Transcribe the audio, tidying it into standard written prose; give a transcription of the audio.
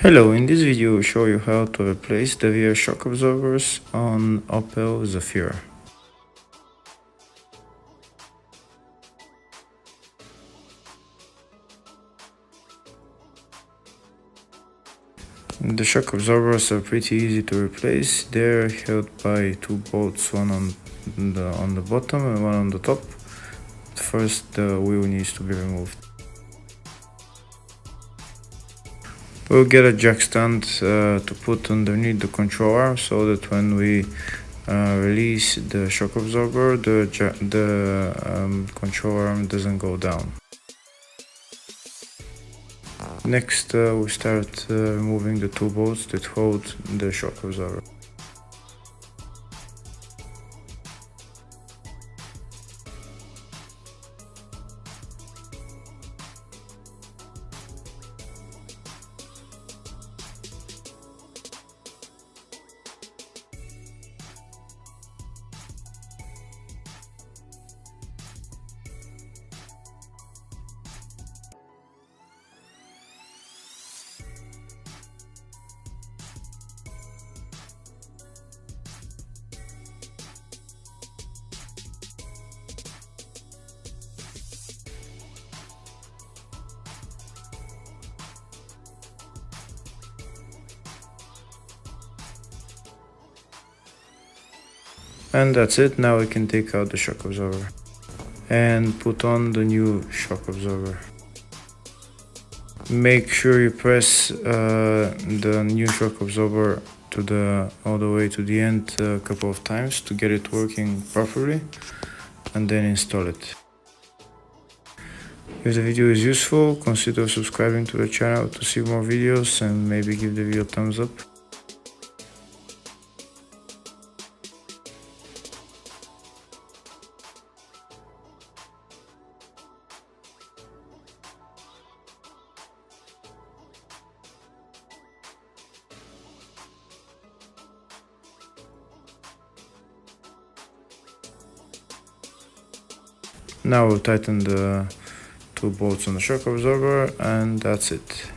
Hello, in this video I will show you how to replace the rear shock absorbers on Opel Zafira. The shock absorbers are pretty easy to replace. They're held by two bolts, one on the bottom and one on the top. First, the wheel needs to be removed. We'll get a jack stand to put underneath the control arm so that when we release the shock absorber, the control arm doesn't go down. Next, we start removing the two bolts that hold the shock absorber. And that's it. Now we can take out the shock absorber and put on the new shock absorber. Make sure you press the new shock absorber all the way to the end a couple of times to get it working properly, and then install it. If the video is useful, consider subscribing to the channel to see more videos and maybe give the video a thumbs up. Now we'll tighten the two bolts on the shock absorber, and that's it.